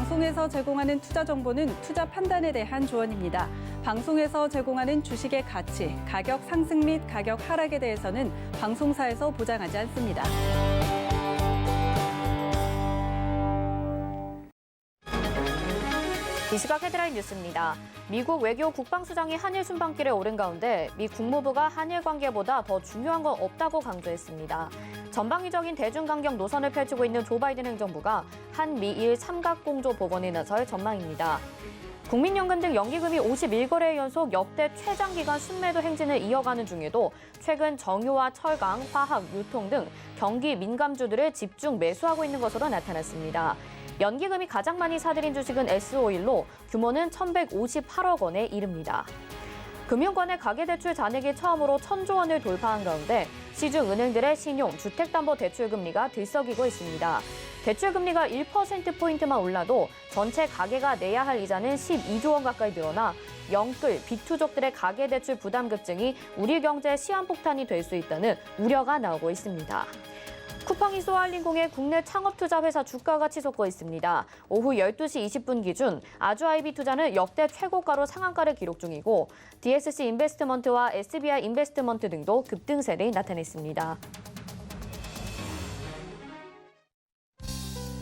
방송에서 제공하는 투자 정보는 투자 판단에 대한 조언입니다. 방송에서 제공하는 주식의 가치, 가격 상승 및 가격 하락에 대해서는 방송사에서 보장하지 않습니다. 이 시각 헤드라인 뉴스입니다. 미국 외교 국방수장이 한일 순방길에 오른 가운데 미 국무부가 한일 관계보다 더 중요한 건 없다고 강조했습니다. 전방위적인 대중강경 노선을 펼치고 있는 조 바이든 행정부가 한미일 삼각공조 복원에 나설 전망입니다. 국민연금 등 연기금이 51거래 연속 역대 최장기간 순매도 행진을 이어가는 중에도 최근 정유와 철강, 화학, 유통 등 경기 민감주들을 집중 매수하고 있는 것으로 나타났습니다. 연기금이 가장 많이 사들인 주식은 S-오일로 규모는 1,158억 원에 이릅니다. 금융권의 가계대출 잔액이 처음으로 1,000조 원을 돌파한 가운데 시중 은행들의 신용, 주택담보대출 금리가 들썩이고 있습니다. 대출 금리가 1%포인트만 올라도 전체 가계가 내야 할 이자는 12조 원 가까이 늘어나 영끌, 비투족들의 가계대출 부담 급증이 우리 경제의 시한폭탄이 될 수 있다는 우려가 나오고 있습니다. 쿠팡이 쏘아알린공의 국내 창업투자회사 주가가 치솟고 있습니다. 오후 12시 20분 기준 아주아이비투자는 역대 최고가로 상한가를 기록 중이고 DSC 인베스트먼트와 SBI 인베스트먼트 등도 급등세를 나타냈습니다.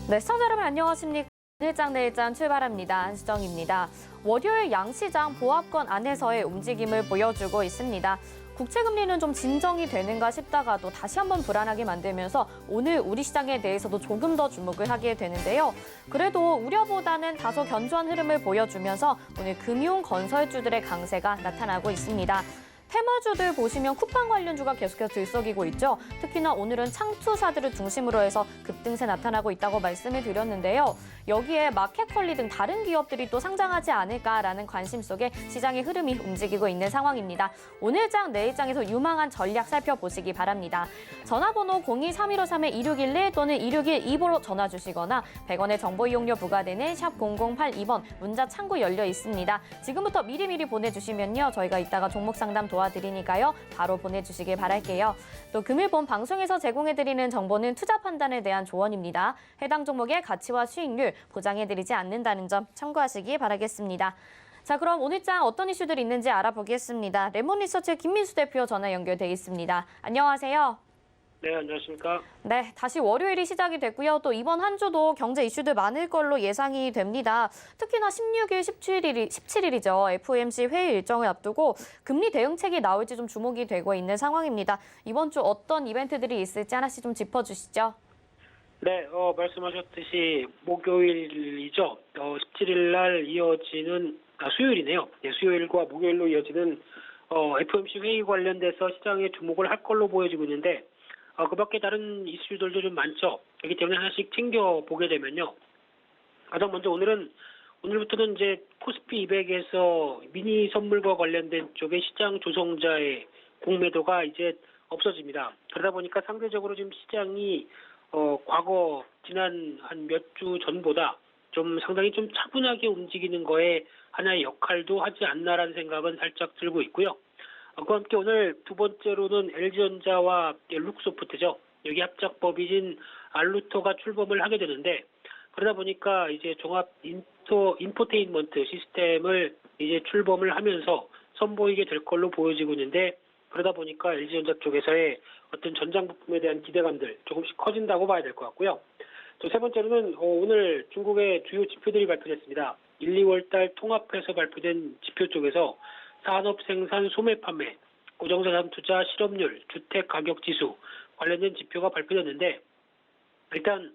네, 시청자 여러분 안녕하십니까? 오늘장 내일장 출발합니다. 한수정입니다. 월요일 양시장 보합권 안에서의 움직임을 보여주고 있습니다. 국채금리는 좀 진정이 되는가 싶다가도 다시 한번 불안하게 만들면서 오늘 우리 시장에 대해서도 조금 더 주목을 하게 되는데요. 그래도 우려보다는 다소 견조한 흐름을 보여주면서 오늘 금융 건설주들의 강세가 나타나고 있습니다. 테마주들 보시면 쿠팡 관련주가 계속해서 들썩이고 있죠. 특히나 오늘은 창투사들을 중심으로 해서 급등세 나타나고 있다고 말씀을 드렸는데요. 여기에 마켓컬리 등 다른 기업들이 또 상장하지 않을까라는 관심 속에 시장의 흐름이 움직이고 있는 상황입니다. 오늘장, 내일장에서 유망한 전략 살펴보시기 바랍니다. 전화번호 02-3153-2611 또는 2612로 전화 주시거나 100원의 정보 이용료 부과되는 샵 0082번 문자 창구 열려 있습니다. 지금부터 미리미리 보내주시면요. 저희가 이따가 종목 상담 도와드리니까요. 바로 보내주시길 바랄게요. 또 금일본 방송에서 제공해드리는 정보는 투자 판단에 대한 조언입니다. 해당 종목의 가치와 수익률 보장해드리지 않는다는 점 참고하시기 바라겠습니다. 자, 그럼 오늘장 어떤 이슈들이 있는지 알아보겠습니다. 레몬리서치 김민수 대표 전화 연결돼 있습니다. 안녕하세요. 네, 안녕하십니까. 네, 다시 월요일이 시작이 됐고요. 또 이번 한 주도 경제 이슈들 많을 걸로 예상이 됩니다. 특히나 16일, 17일이죠. FOMC 회의 일정을 앞두고 금리 대응책이 나올지 좀 주목이 되고 있는 상황입니다. 이번 주 어떤 이벤트들이 있을지 하나씩 좀 짚어주시죠. 네, 말씀하셨듯이 목요일이죠. 17일 날 이어지는, 수요일이네요. 네, 수요일과 목요일로 이어지는 FOMC 회의 관련돼서 시장에 주목을 할 걸로 보여지고 있는데, 그 밖에 다른 이슈들도 좀 많죠. 그렇기 때문에 하나씩 챙겨보게 되면요. 가장 먼저 오늘부터는 이제 코스피 200에서 미니 선물과 관련된 쪽의 시장 조성자의 공매도가 이제 없어집니다. 그러다 보니까 상대적으로 지금 시장이 과거 지난 한 몇 주 전보다 좀 상당히 좀 차분하게 움직이는 거에 하나의 역할도 하지 않나라는 생각은 살짝 들고 있고요. 그와 함께 오늘 두 번째로는 LG전자와 룩소프트죠. 여기 합작법인인 알루토가 출범을 하게 되는데 그러다 보니까 이제 종합 인포테인먼트 시스템을 이제 출범을 하면서 선보이게 될 걸로 보여지고 있는데 그러다 보니까 LG전자 쪽에서의 어떤 전장 부품에 대한 기대감들 조금씩 커진다고 봐야 될 것 같고요. 또 세 번째로는 오늘 중국의 주요 지표들이 발표됐습니다. 1, 2월 달 통합해서 발표된 지표 쪽에서 산업 생산 소매 판매, 고정자산 투자 실업률, 주택 가격 지수 관련된 지표가 발표됐는데 일단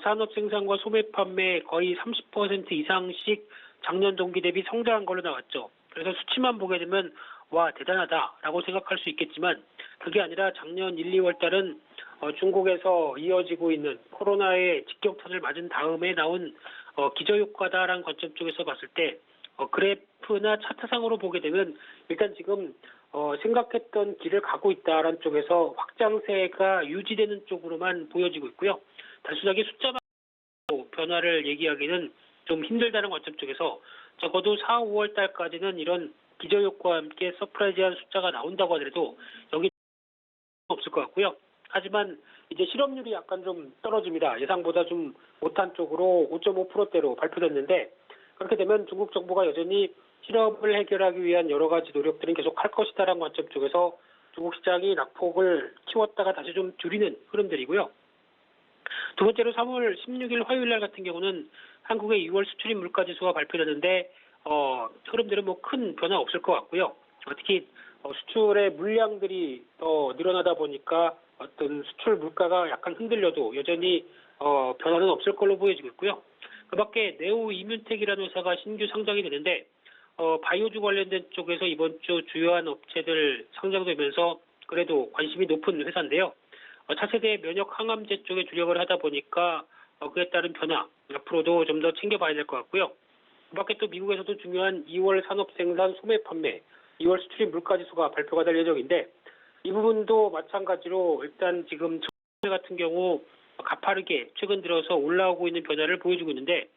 산업 생산과 소매 판매 거의 30% 이상씩 작년 동기 대비 성장한 걸로 나왔죠. 그래서 수치만 보게 되면 와 대단하다라고 생각할 수 있겠지만 그게 아니라 작년 1, 2월 달은 중국에서 이어지고 있는 코로나의 직격탄을 맞은 다음에 나온 기저효과다라는 관점 쪽에서 봤을 때 그래프나 차트상으로 보게 되면 일단 지금 생각했던 길을 가고 있다라는 쪽에서 확장세가 유지되는 쪽으로만 보여지고 있고요. 단순하게 숫자만 변화를 얘기하기는 좀 힘들다는 관점 쪽에서 적어도 4, 5월 달까지는 이런 기저효과와 함께 서프라이즈한 숫자가 나온다고 하더라도 여기 없을 것 같고요. 하지만 이제 실업률이 약간 좀 떨어집니다. 예상보다 좀 못한 쪽으로 5.5%대로 발표됐는데 그렇게 되면 중국 정부가 여전히 실업을 해결하기 위한 여러 가지 노력들은 계속 할 것이다라는 관점 쪽에서 중국 시장이 낙폭을 키웠다가 다시 좀 줄이는 흐름들이고요. 두 번째로 3월 16일 화요일 날 같은 경우는 한국의 2월 수출입 물가지수가 발표되는데 흐름들은 뭐 큰 변화 없을 것 같고요. 특히 수출의 물량들이 늘어나다 보니까 어떤 수출 물가가 약간 흔들려도 여전히 변화는 없을 걸로 보여지고 있고요. 그밖에 네오 이뮨텍이라는 회사가 신규 상장이 되는데 바이오주 관련된 쪽에서 이번 주 주요한 업체들 상장되면서 그래도 관심이 높은 회사인데요. 차세대 면역 항암제 쪽에 주력을 하다 보니까 그에 따른 변화 앞으로도 좀 더 챙겨봐야 될 것 같고요. 그밖에 또 미국에서도 중요한 2월 산업 생산 소매 판매, 2월 수출입 물가지수가 발표가 될 예정인데 이 부분도 마찬가지로 일단 지금 소매 같은 경우 가파르게 최근 들어서 올라오고 있는 변화를 보여주고 있는데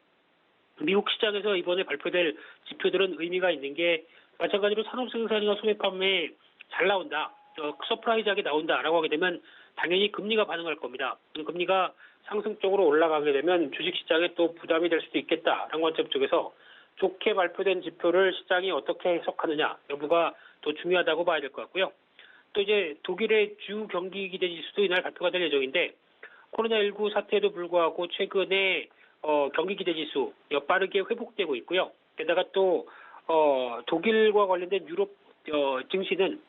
미국 시장에서 이번에 발표될 지표들은 의미가 있는 게 마찬가지로 산업 생산이나 소매 판매에 잘 나온다, 서프라이즈하게 나온다라고 하게 되면 당연히 금리가 반응할 겁니다. 금리가 상승 쪽으로 올라가게 되면 주식시장에 또 부담이 될 수도 있겠다라는 관점 쪽에서 좋게 발표된 지표를 시장이 어떻게 해석하느냐 여부가 더 중요하다고 봐야 될 것 같고요. 또 이제 독일의 주 경기 기대 지수도 이날 발표가 될 예정인데 코로나19 사태에도 불구하고 최근에 경기 기대 지수 빠르게 회복되고 있고요. 게다가 또 독일과 관련된 유럽 증시는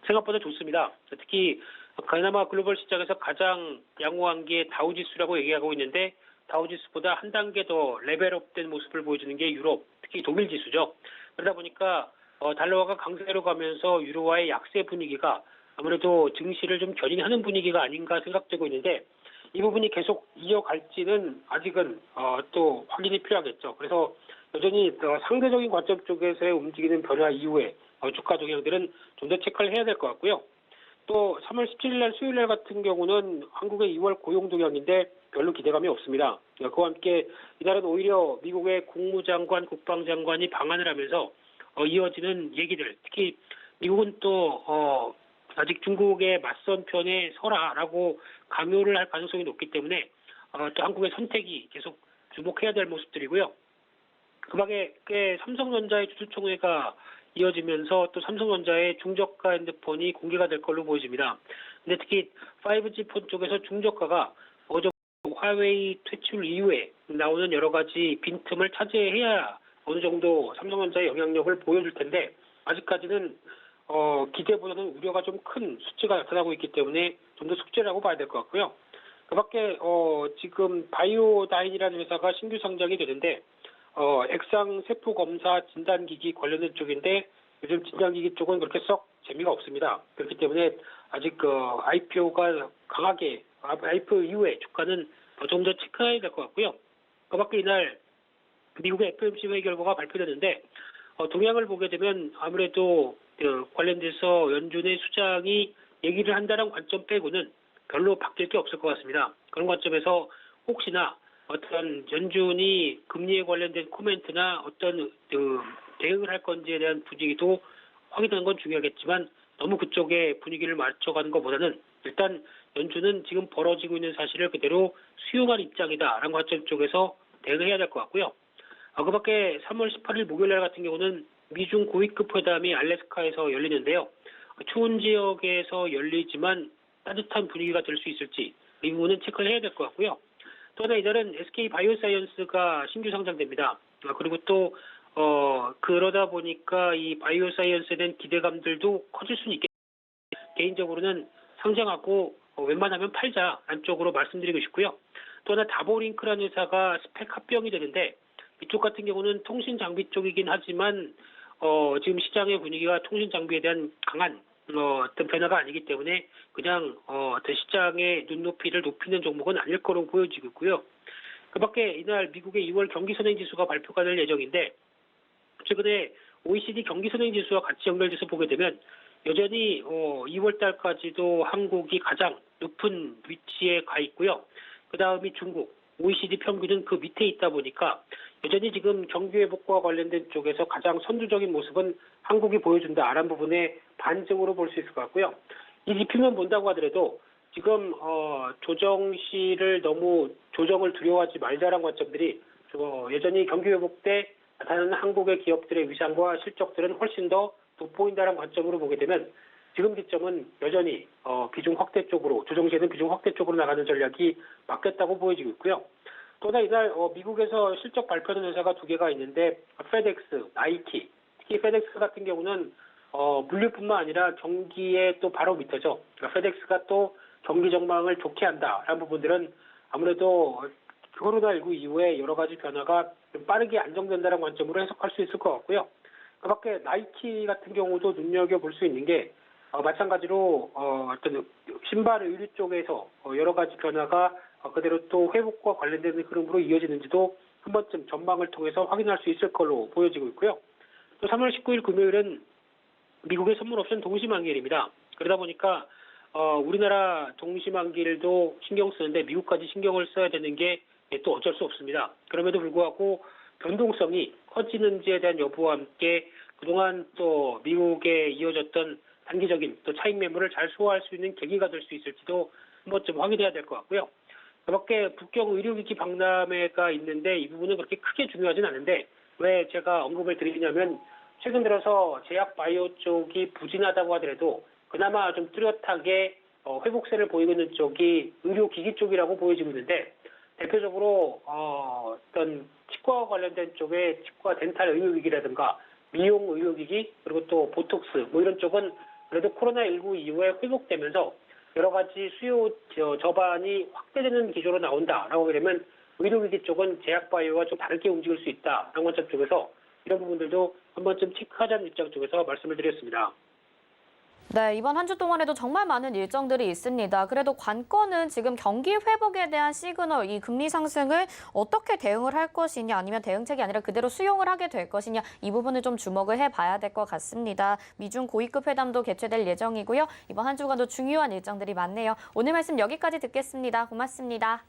생각보다 좋습니다. 특히 그나마 글로벌 시장에서 가장 양호한 게 다우지수라고 얘기하고 있는데 다우지수보다 한 단계 더 레벨업된 모습을 보여주는 게 유럽, 특히 독일 지수죠. 그러다 보니까 달러화가 강세로 가면서 유로화의 약세 분위기가 아무래도 증시를 좀 견인하는 분위기가 아닌가 생각되고 있는데 이 부분이 계속 이어갈지는 아직은 또 확인이 필요하겠죠. 그래서 여전히 상대적인 관점 쪽에서의 움직이는 변화 이후에 주가 동향들은 좀 더 체크를 해야 될 것 같고요. 또 3월 17일 날 수요일 날 같은 경우는 한국의 2월 고용 동향인데 별로 기대감이 없습니다. 그와 함께 이날은 오히려 미국의 국무장관, 국방장관이 방한을 하면서 이어지는 얘기들, 특히 미국은 또 아직 중국의 맞선 편에 서라라고 강요를 할 가능성이 높기 때문에 또 한국의 선택이 계속 주목해야 될 모습들이고요. 그밖에 삼성전자의 주주총회가 이어지면서 또 삼성전자의 중저가 핸드폰이 공개가 될 걸로 보여집니다. 근데 특히 5G 폰 쪽에서 중저가가 어제 화웨이 퇴출 이후에 나오는 여러 가지 빈틈을 차지해야 어느 정도 삼성전자의 영향력을 보여줄 텐데 아직까지는 기대보다는 우려가 좀 큰 수치가 나타나고 있기 때문에 좀 더 숙제라고 봐야 될 것 같고요. 그밖에 지금 바이오다인이라는 회사가 신규 상장이 되는데 액상 세포 검사 진단기기 관련된 쪽인데 요즘 진단기기 쪽은 그렇게 썩 재미가 없습니다. 그렇기 때문에 아직 IPO가 강하게 IPO 이후에 주가는 좀 더 체크해야 될 것 같고요. 그밖에 이날 미국의 FOMC 회의 결과가 발표되는데 동향을 보게 되면 아무래도 관련돼서 연준의 수장이 얘기를 한다는 관점 빼고는 별로 바뀔 게 없을 것 같습니다. 그런 관점에서 혹시나 어떤 연준이 금리에 관련된 코멘트나 어떤 대응을 할 건지에 대한 분위기도 확인하는 건 중요하겠지만 너무 그쪽에 분위기를 맞춰가는 것보다는 일단 연준은 지금 벌어지고 있는 사실을 그대로 수용할 입장이다라는 관점 쪽에서 대응해야 될 것 같고요. 그밖에 3월 18일 목요일 날 같은 경우는 미중 고위급 회담이 알래스카에서 열리는데요. 추운 지역에서 열리지만 따뜻한 분위기가 될 수 있을지 이 부분은 체크를 해야 될 것 같고요. 또 하나 이날은 SK 바이오사이언스가 신규 상장됩니다. 그리고 또 그러다 보니까 이 바이오사이언스에 대한 기대감들도 커질 수는 있겠습니다. 개인적으로는 상장하고 웬만하면 팔자 안쪽으로 말씀드리고 싶고요. 또 하나 다보링크라는 회사가 스펙 합병이 되는데 이쪽 같은 경우는 통신 장비 쪽이긴 하지만 지금 시장의 분위기가 통신 장비에 대한 강한 어떤 변화가 아니기 때문에 그냥 어떤 시장의 눈높이를 높이는 종목은 아닐 거로 보여지고 있고요. 그밖에 이날 미국의 2월 경기 선행 지수가 발표가 될 예정인데 최근에 OECD 경기 선행 지수와 같이 연결돼서 보게 되면 여전히 2월 달까지도 한국이 가장 높은 위치에 가 있고요. 그 다음이 중국, OECD 평균은 그 밑에 있다 보니까 여전히 지금 경기 회복과 관련된 쪽에서 가장 선두적인 모습은 한국이 보여준다라는 부분에 반증으로 볼 수 있을 것 같고요. 이 지표만 본다고 하더라도 지금 조정시를 너무 조정을 두려워하지 말자라는 관점들이 여전히 경기 회복 때 나타나는 한국의 기업들의 위상과 실적들은 훨씬 더 돋보인다는 관점으로 보게 되면 지금 시점은 여전히 비중 확대 쪽으로 조정시에는 비중 확대 쪽으로 나가는 전략이 맞겠다고 보여지고 있고요. 또한 이날 미국에서 실적 발표하는 회사가 두 개가 있는데 페덱스, 나이키, 특히 페덱스 같은 경우는 물류뿐만 아니라 경기에 또 바로 밑에죠. 그러니까 페덱스가 또 경기 전망을 좋게 한다라는 부분들은 아무래도 코로나19 이후에 여러 가지 변화가 좀 빠르게 안정된다는 관점으로 해석할 수 있을 것 같고요. 그 밖에 나이키 같은 경우도 눈여겨볼 수 있는 게 마찬가지로 어떤 신발 의류 쪽에서 여러 가지 변화가 그대로 또 회복과 관련되는 흐름으로 이어지는지도 한 번쯤 전망을 통해서 확인할 수 있을 걸로 보여지고 있고요. 또 3월 19일 금요일은 미국의 선물 옵션 동시만기일입니다. 그러다 보니까 우리나라 동시만기일도 신경 쓰는데 미국까지 신경을 써야 되는 게 또 어쩔 수 없습니다. 그럼에도 불구하고 변동성이 커지는지에 대한 여부와 함께 그동안 또 미국에 이어졌던 단기적인 또 차익 매물을 잘 소화할 수 있는 계기가 될 수 있을지도 한 번쯤 확인해야 될 것 같고요. 그밖에 북경 의료기기 박람회가 있는데 이 부분은 그렇게 크게 중요하진 않은데 왜 제가 언급을 드리냐면 최근 들어서 제약 바이오 쪽이 부진하다고 하더라도 그나마 좀 뚜렷하게 회복세를 보이고 있는 쪽이 의료기기 쪽이라고 보여지고 있는데 대표적으로 어떤 치과 관련된 쪽에 치과 덴탈 의료기기라든가 미용 의료기기 그리고 또 보톡스 이런 쪽은 그래도 코로나19 이후에 회복되면서 여러 가지 수요 저반이 확대되는 기조로 나온다라고 그러면 의료기기 쪽은 제약바이오와 좀 다르게 움직일 수 있다라는 관점 쪽에서 이런 부분들도 한 번쯤 체크하자는 입장 쪽에서 말씀을 드렸습니다. 네, 이번 한 주 동안에도 정말 많은 일정들이 있습니다. 그래도 관건은 지금 경기 회복에 대한 시그널, 이 금리 상승을 어떻게 대응을 할 것이냐 아니면 대응책이 아니라 그대로 수용을 하게 될 것이냐 이 부분을 좀 주목을 해봐야 될 것 같습니다. 미중 고위급 회담도 개최될 예정이고요. 이번 한 주간도 중요한 일정들이 많네요. 오늘 말씀 여기까지 듣겠습니다. 고맙습니다.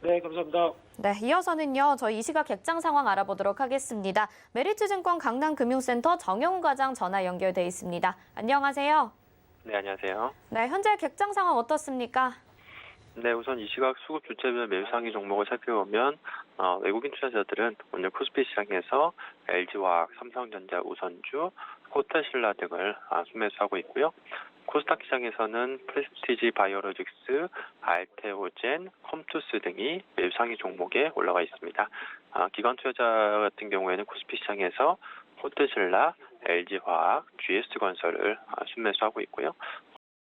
네, 감사합니다. 네, 이어서는요. 저희 이 시각 객장 상황 알아보도록 하겠습니다. 메리츠증권 강남금융센터 정영훈 과장 전화 연결돼 있습니다. 안녕하세요. 네, 안녕하세요. 네, 현재 객장 상황 어떻습니까? 네, 우선 이 시각 수급 주체별 매수 상위 종목을 살펴보면 외국인 투자자들은 오늘 코스피 시장에서 LG화학, 삼성전자, 우선주, 호텔신라 등을 순매수하고 있고요. 코스닥 시장에서는 프레스티지 바이오로직스, 알테오젠, 컴투스 등이 매수 상위 종목에 올라가 있습니다. 기관 투자자 같은 경우에는 코스피 시장에서 호텔신라, LG화학, GS건설을 순매수하고 있고요.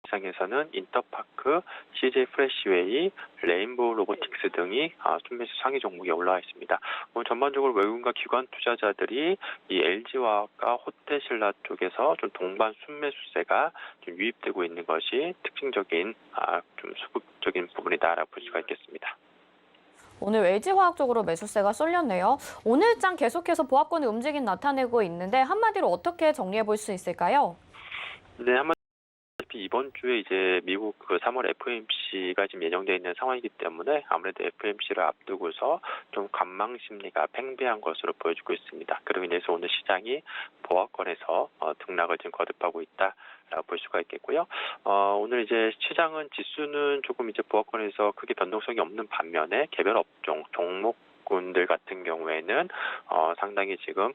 시장에서는 인터파크, CJ프레시웨이, 레인보우 로보틱스 등이 순매수 상위 종목에 올라와 있습니다. 전반적으로 외국인과 기관 투자자들이 이 LG화학과 호텔신라 쪽에서 좀 동반 순매수세가 좀 유입되고 있는 것이 특징적인 좀 수급적인 부분이다라고 볼 수가 있겠습니다. 오늘 LG화학 쪽으로 매수세가 쏠렸네요. 오늘장 계속해서 보합권의 움직임 나타내고 있는데 한마디로 어떻게 정리해 볼 수 있을까요? 네, 이번 주에 이제 미국 3월 FOMC가 지금 예정되어 있는 상황이기 때문에 아무래도 FOMC를 앞두고서 좀 관망 심리가 팽배한 것으로 보여지고 있습니다. 그로 인해서 오늘 시장이 보합권에서 등락을 지금 거듭하고 있다라고 볼 수가 있겠고요. 오늘 이제 시장은 지수는 조금 이제 보합권에서 크게 변동성이 없는 반면에 개별 업종 종목군들 같은 경우에는 상당히 지금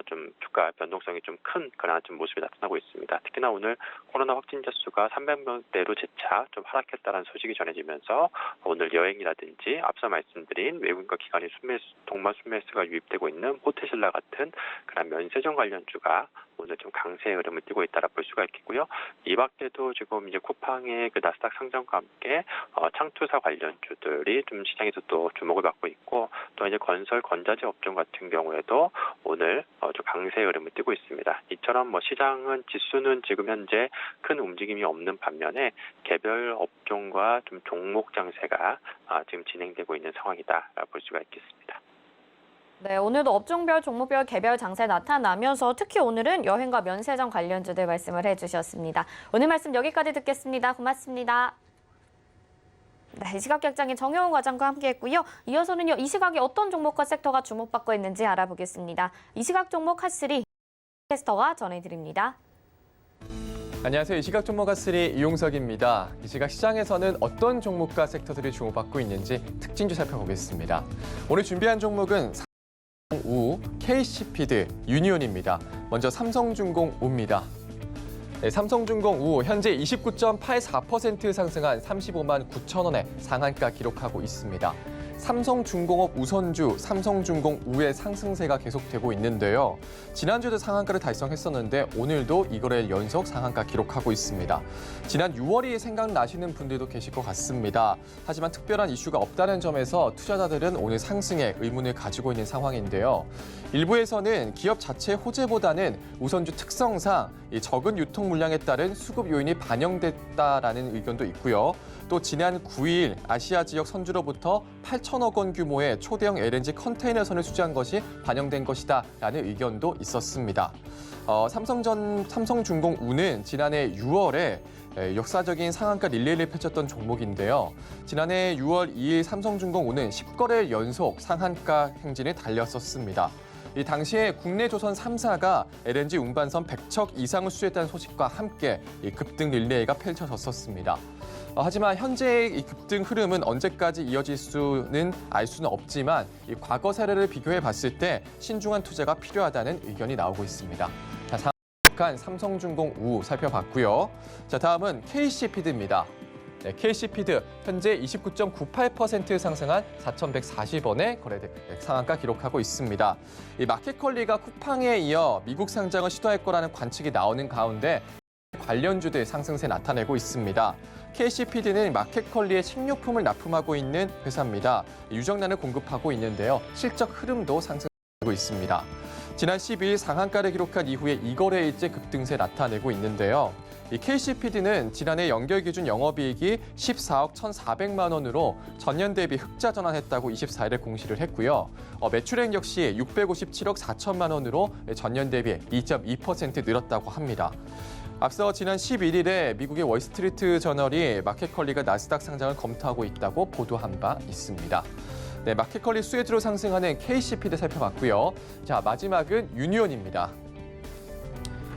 좀 주가 변동성이 좀 큰 그런 좀 모습이 나타나고 있습니다. 특히나 오늘 코로나 확진자 수가 300명대로 재차 좀 하락했다는 소식이 전해지면서 오늘 여행이라든지 앞서 말씀드린 외국인과 기관의 동반 순매수가 유입되고 있는 호텔신라 같은 그런 면세점 관련주가 오늘 좀 강세의 흐름을 띠고 있다라 볼 수가 있겠고요. 이 밖에도 지금 이제 쿠팡의 그 나스닥 상장과 함께 창투사 관련주들이 좀 시장에서 또 주목을 받고 있고 또 이제 건설 건자재 업종 같은 경우에도 오늘 좀 강세의 흐름을 띠고 있습니다. 이처럼 시장은 지수는 지금 현재 큰 움직임이 없는 반면에 개별 업종과 좀 종목 장세가 지금 진행되고 있는 상황이다라고 볼 수가 있겠습니다. 네, 오늘도 업종별, 종목별, 개별 장세 나타나면서 특히 오늘은 여행과 면세점 관련주들 말씀을 해주셨습니다. 오늘 말씀 여기까지 듣겠습니다. 고맙습니다. 네, 이 시각 객장의 정영훈 과장과 함께했고요. 이어서는요, 이 시각에 어떤 종목과 섹터가 주목받고 있는지 알아보겠습니다. 이 시각 종목 핫3 캐스터가 전해드립니다. 안녕하세요. 이 시각 종목가 3 이용석입니다. 이 시각 시장에서는 어떤 종목과 섹터들이 주목받고 있는지 특징주 살펴보겠습니다. 오늘 준비한 종목은 삼성우, KC피드, 유니온입니다. 먼저 삼성중공 우입니다. 네, 삼성중공 우 현재 29.84% 상승한 35만 9천 원의 상한가 기록하고 있습니다. 삼성중공업 우선주 삼성중공 우의 상승세가 계속되고 있는데요. 지난주에도 상한가를 달성했었는데 오늘도 이거래일 연속 상한가 기록하고 있습니다. 지난 6월이 생각나시는 분들도 계실 것 같습니다. 하지만 특별한 이슈가 없다는 점에서 투자자들은 오늘 상승에 의문을 가지고 있는 상황인데요. 일부에서는 기업 자체 호재보다는 우선주 특성상 적은 유통 물량에 따른 수급 요인이 반영됐다라는 의견도 있고요. 또 지난 9일 아시아 지역 선주로부터 8천억 원 규모의 초대형 LNG 컨테이너선을 수주한 것이 반영된 것이다라는 의견도 있었습니다. 삼성중공 우는 지난해 6월에 역사적인 상한가 릴레이를 펼쳤던 종목인데요. 지난해 6월 2일 삼성중공 우는 10거래일 연속 상한가 행진을 달렸었습니다. 이 당시에 국내 조선 3사가 LNG 운반선 100척 이상을 수주했다는 소식과 함께 이 급등 릴레이가 펼쳐졌었습니다. 하지만 현재의 이 급등 흐름은 언제까지 이어질 수는 알 수는 없지만 이 과거 사례를 비교해 봤을 때 신중한 투자가 필요하다는 의견이 나오고 있습니다. 자, 상한 삼성중공 우 살펴봤고요. 자, 다음은 KC피드입니다. 네, KC피드 현재 29.98% 상승한 4,140원에 거래된 상한가 기록하고 있습니다. 이 마켓컬리가 쿠팡에 이어 미국 상장을 시도할 거라는 관측이 나오는 가운데 관련주들 상승세 나타내고 있습니다. KC피드는 마켓컬리에 식료품을 납품하고 있는 회사입니다. 유정란을 공급하고 있는데요. 실적 흐름도 상승하고 있습니다. 지난 12일 상한가를 기록한 이후에 2거래일째 급등세 나타내고 있는데요. 이 KC피드는 지난해 연결 기준 영업이익이 14억 1,400만 원으로 전년 대비 흑자 전환했다고 24일에 공시를 했고요. 매출액 역시 657억 4천만 원으로 전년 대비 2.2% 늘었다고 합니다. 앞서 지난 11일에 미국의 월스트리트 저널이 마켓컬리가 나스닥 상장을 검토하고 있다고 보도한 바 있습니다. 네, 마켓컬리 수혜주로 상승하는 KC피드 살펴봤고요. 자, 마지막은 유니온입니다.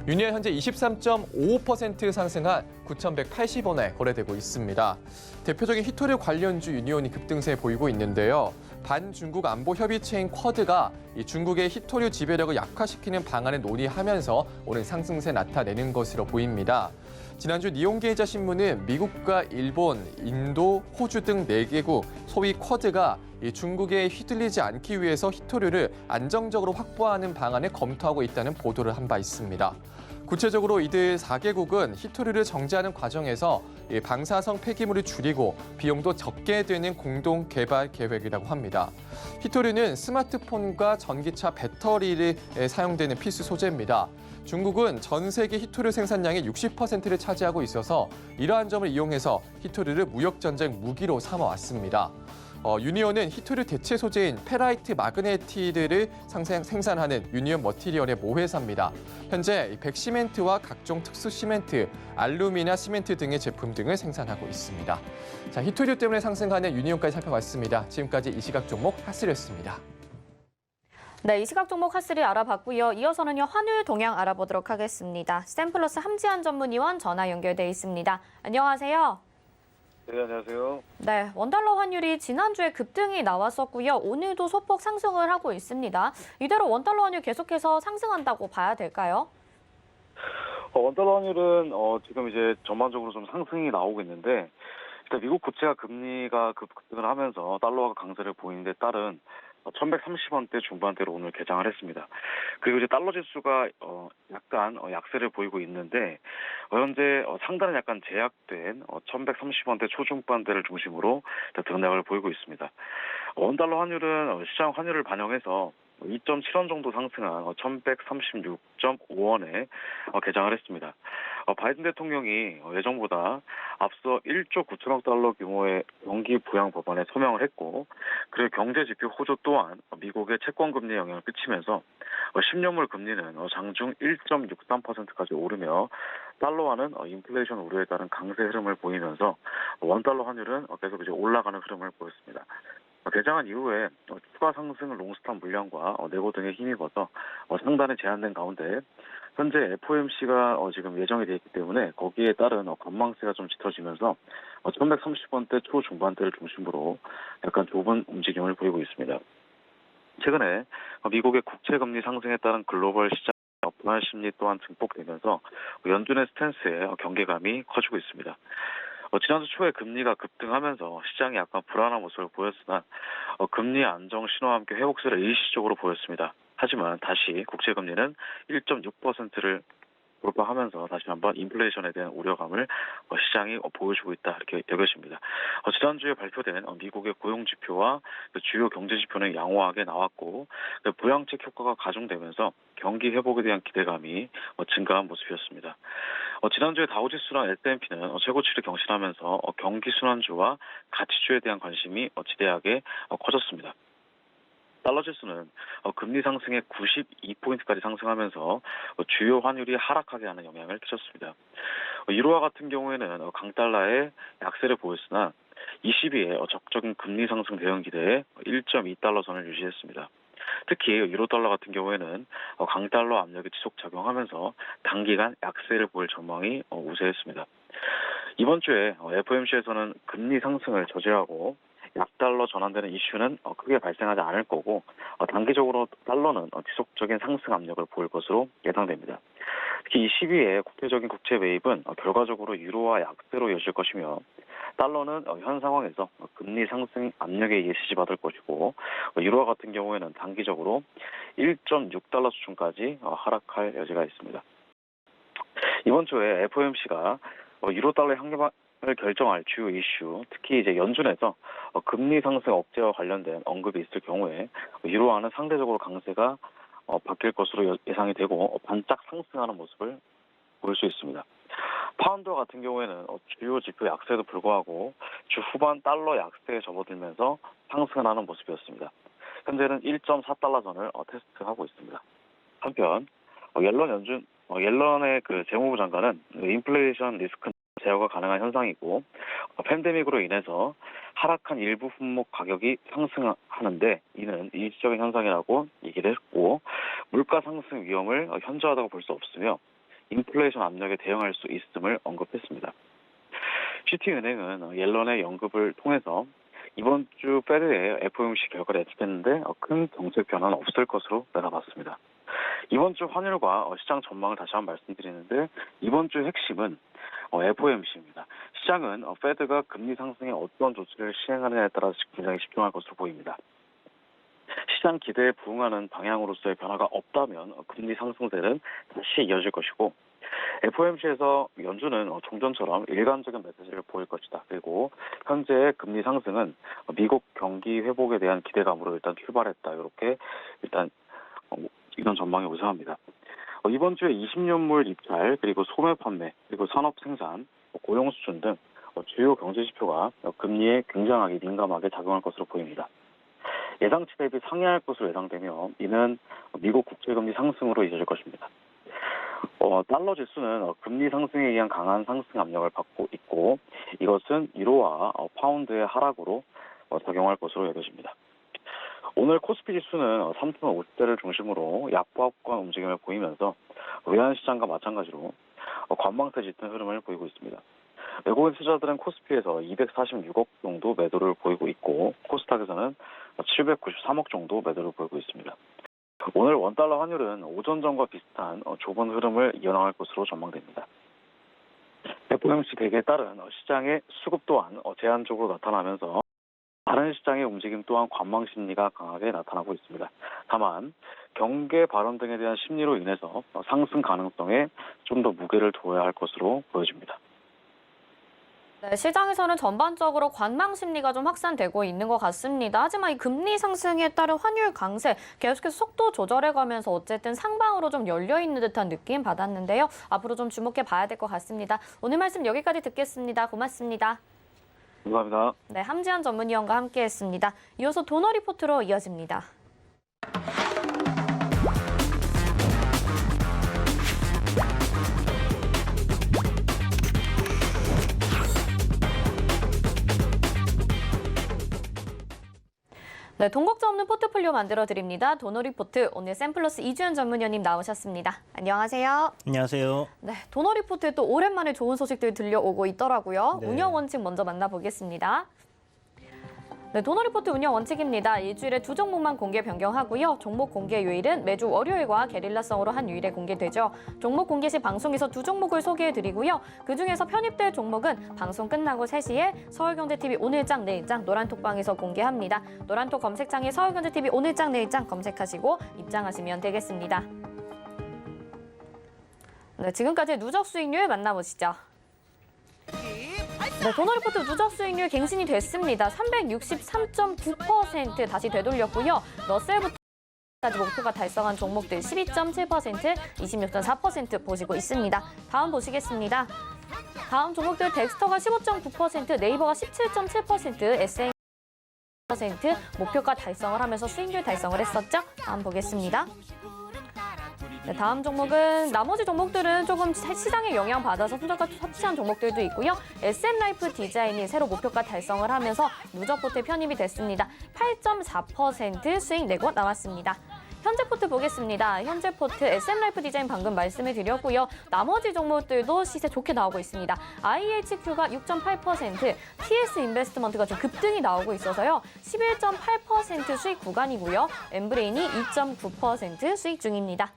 유니온 현재 23.55% 상승한 9,180원에 거래되고 있습니다. 대표적인 히토류 관련주 유니온이 급등세 보이고 있는데요. 반중국 안보 협의체인 쿼드가 이 중국의 히토류 지배력을 약화시키는 방안을 논의하면서 오늘 상승세 나타내는 것으로 보입니다. 지난주 니혼게이자 신문은 미국과 일본, 인도, 호주 등 4개국 소위 쿼드가 이 중국에 휘둘리지 않기 위해서 히토류를 안정적으로 확보하는 방안을 검토하고 있다는 보도를 한 바 있습니다. 구체적으로 이들 4개국은 히토류를 정제하는 과정에서 방사성 폐기물을 줄이고 비용도 적게 드는 공동 개발 계획이라고 합니다. 히토류는 스마트폰과 전기차 배터리에 사용되는 필수 소재입니다. 중국은 전 세계 히토류 생산량의 60%를 차지하고 있어서 이러한 점을 이용해서 히토류를 무역전쟁 무기로 삼아왔습니다. 유니온은 히토류 대체 소재인 페라이트 마그네티드를 생산하는 유니온 머티리얼의 모회사입니다. 현재 백시멘트와 각종 특수 시멘트, 알루미나 시멘트 등의 제품 등을 생산하고 있습니다. 자, 히토류 때문에 상승하는 유니온까지 살펴봤습니다. 지금까지 이 시각 종목 핫스리였습니다. 네, 이 시각 종목 핫3 알아봤고요. 이어서는요, 환율 동향 알아보도록 하겠습니다. 스탠플러스 함지한 전문위원 전화 연결돼 있습니다. 안녕하세요. 네, 안녕하세요. 네, 원달러 환율이 지난주에 급등이 나왔었고요. 오늘도 소폭 상승을 하고 있습니다. 이대로 원달러 환율 계속해서 상승한다고 봐야 될까요? 원달러 환율은 지금 이제 전반적으로 좀 상승이 나오고 있는데 일단 미국 국채가 금리가 급등을 하면서 달러가 강세를 보이는 데 따른 1,130원대 중반대로 오늘 개장을 했습니다. 그리고 이제 달러 지수가 약간 약세를 보이고 있는데 현재 상단은 약간 제약된 1,130원대 초중반대를 중심으로 등락을 보이고 있습니다. 원달러 환율은 시장 환율을 반영해서 2.7원 정도 상승한 1,136.5원에 개장을 했습니다. 바이든 대통령이 예정보다 앞서 1조 9천억 달러 규모의 연기 부양 법안에 서명을 했고, 그리고 경제 지표 호조 또한 미국의 채권 금리에 영향을 끼치면서 10년물 금리는 장중 1.63%까지 오르며 달러화는 인플레이션 우려에 따른 강세 흐름을 보이면서 원달러 환율은 계속 이제 올라가는 흐름을 보였습니다. 개장한 이후에 추가 상승 롱스탑 물량과 내고 등에 힘입어서 상단에 제한된 가운데 현재 FOMC가 지금 예정이 되어 있기 때문에 거기에 따른 관망세가 좀 짙어지면서 1130원대 초중반대를 중심으로 약간 좁은 움직임을 보이고 있습니다. 최근에 미국의 국채금리 상승에 따른 글로벌 시장 불안 심리 또한 증폭되면서 연준의 스탠스에 경계감이 커지고 있습니다. 지난주 초에 금리가 급등하면서 시장이 약간 불안한 모습을 보였으나 금리 안정 신호와 함께 회복세를 일시적으로 보였습니다. 하지만 다시 국채금리는 1.6%를 돌파하면서 다시 한번 인플레이션에 대한 우려감을 시장이 보여주고 있다 이렇게 여겨집니다. 지난주에 발표된 미국의 고용지표와 주요 경제지표는 양호하게 나왔고 부양책 효과가 가중되면서 경기 회복에 대한 기대감이 증가한 모습이었습니다. 지난주에 다우지수랑 S&P는 최고치를 경신하면서 경기 순환주와 가치주에 대한 관심이 지대하게 커졌습니다. 달러 지수는 금리 상승에 92포인트까지 상승하면서 주요 환율이 하락하게 하는 영향을 끼쳤습니다. 유로화 같은 경우에는 강달러의 약세를 보였으나 22에 적적인 금리 상승 대응 기대에 1.2달러 선을 유지했습니다. 특히 유로달러 같은 경우에는 강달러 압력이 지속 작용하면서 단기간 약세를 보일 전망이 우세했습니다. 이번 주에 FOMC에서는 금리 상승을 저지하고 약달러 전환되는 이슈는 크게 발생하지 않을 거고 단기적으로 달러는 지속적인 상승 압력을 보일 것으로 예상됩니다. 특히 이 시기에 국제적인 국채 매입은 결과적으로 유로화 약세로 이어질 것이며 달러는 현 상황에서 금리 상승 압력에 의해 지지받을 것이고 유로화 같은 경우에는 단기적으로 1.6달러 수준까지 하락할 여지가 있습니다. 이번 주에 FOMC가 유로달러의 한계를 결정할 주요 이슈, 특히 이제 연준에서 금리 상승 억제와 관련된 언급이 있을 경우에 유로화는 상대적으로 강세가 바뀔 것으로 예상이 되고 반짝 상승하는 모습을 볼 수 있습니다. 파운드 같은 경우에는 주요 지표 약세에도 불구하고 주 후반 달러 약세에 접어들면서 상승하는 모습이었습니다. 현재는 1.4달러 선을 테스트하고 있습니다. 한편 옐런의 그 재무부 장관은 인플레이션 리스크 제어가 가능한 현상이고 팬데믹으로 인해서 하락한 일부 품목 가격이 상승하는데 이는 일시적인 현상이라고 얘기를 했고 물가 상승 위험을 현저하다고 볼 수 없으며 인플레이션 압력에 대응할 수 있음을 언급했습니다. 시티은행은 옐런의 언급을 통해서 이번 주 페드의 FOMC 결과를 예측했는데 큰 정책 변화는 없을 것으로 내다봤습니다. 이번 주 환율과 시장 전망을 다시 한번 말씀드리는데 이번 주 핵심은 FOMC입니다. 시장은 페드가 금리 상승에 어떤 조치를 시행하느냐에 따라서 굉장히 집중할 것으로 보입니다. 시장 기대에 부응하는 방향으로서의 변화가 없다면 금리 상승세는 다시 이어질 것이고 FOMC에서 연준은 종전처럼 일관적인 메시지를 보일 것이다. 그리고 현재의 금리 상승은 미국 경기 회복에 대한 기대감으로 일단 출발했다. 이렇게 일단 이런 전망이 우세합니다. 이번 주에 20년물 입찰, 그리고 소매 판매, 그리고 산업 생산, 고용 수준 등 주요 경제 지표가 금리에 굉장하게 민감하게 작용할 것으로 보입니다. 예상치 대비 상회할 것으로 예상되며 이는 미국 국채금리 상승으로 이어질 것입니다. 달러 지수는 금리 상승에 의한 강한 상승 압력을 받고 있고 이것은 유로와 파운드의 하락으로 작용할 것으로 여겨집니다. 오늘 코스피 지수는 3,050대를 중심으로 약보합권 움직임을 보이면서 외환시장과 마찬가지로 관망세 짙은 흐름을 보이고 있습니다. 외국인 투자자들은 코스피에서 246억 정도 매도를 보이고 있고 코스닥에서는 793억 정도 매도를 보이고 있습니다. 오늘 원달러 환율은 오전 전과 비슷한 좁은 흐름을 이어나갈 것으로 전망됩니다. FOMC 대기에 따른 시장의 수급 또한 제한적으로 나타나면서 다른 시장의 움직임 또한 관망 심리가 강하게 나타나고 있습니다. 다만 경계 발언 등에 대한 심리로 인해서 상승 가능성에 좀 더 무게를 둬야 할 것으로 보여집니다. 네, 시장에서는 전반적으로 관망 심리가 좀 확산되고 있는 것 같습니다. 하지만 이 금리 상승에 따른 환율 강세 계속해서 속도 조절해가면서 어쨌든 상방으로 좀 열려있는 듯한 느낌 받았는데요. 앞으로 좀 주목해 봐야 될 것 같습니다. 오늘 말씀 여기까지 듣겠습니다. 고맙습니다. 감사합니다. 네, 함지한 전문위원과 함께했습니다. 이어서 도너 리포트로 이어집니다. 네, 돈 걱정 없는 포트폴리오 만들어 드립니다. 도너리포트 오늘 샘플러스 이주연 전문위원님 나오셨습니다. 안녕하세요. 안녕하세요. 네, 도너리포트에 또 오랜만에 좋은 소식들 들려오고 있더라고요. 네. 운영 원칙 먼저 만나보겠습니다. 네, 도너리포트 운영 원칙입니다. 일주일에 2종목만 공개 변경하고요. 종목 공개 요일은 매주 월요일과 게릴라성으로 한 요일에 공개되죠. 종목 공개 시 방송에서 2종목을 소개해드리고요. 그중에서 편입될 종목은 방송 끝나고 3시에 서울경제TV 오늘장 내일장 노란톡방에서 공개합니다. 노란톡 검색창에 서울경제TV 오늘장 내일장 검색하시고 입장하시면 되겠습니다. 네, 지금까지 누적 수익률 만나보시죠. 네, 도너리포트 누적 수익률 갱신이 됐습니다. 363.9% 다시 되돌렸고요. 러셀부터까지 목표가 달성한 종목들 12.7%, 26.4% 보시고 있습니다. 다음 보시겠습니다. 다음 종목들 덱스터가 15.9%, 네이버가 17.7%, SM 10% 목표가 달성을 하면서 수익률 달성을 했었죠. 다음 보겠습니다. 네, 다음 종목은 나머지 종목들은 조금 시장에 영향받아서 손절가 터치한 종목들도 있고요. SM라이프 디자인이 새로 목표가 달성을 하면서 누적 포트에 편입이 됐습니다. 8.4% 수익 내고 나왔습니다. 현재 포트 보겠습니다. 현재 포트 SM라이프 디자인 방금 말씀을 드렸고요. 나머지 종목들도 시세 좋게 나오고 있습니다. IHQ가 6.8%, TS 인베스트먼트가 좀 급등이 나오고 있어서요. 11.8% 수익 구간이고요. 엠브레인이 2.9% 수익 중입니다.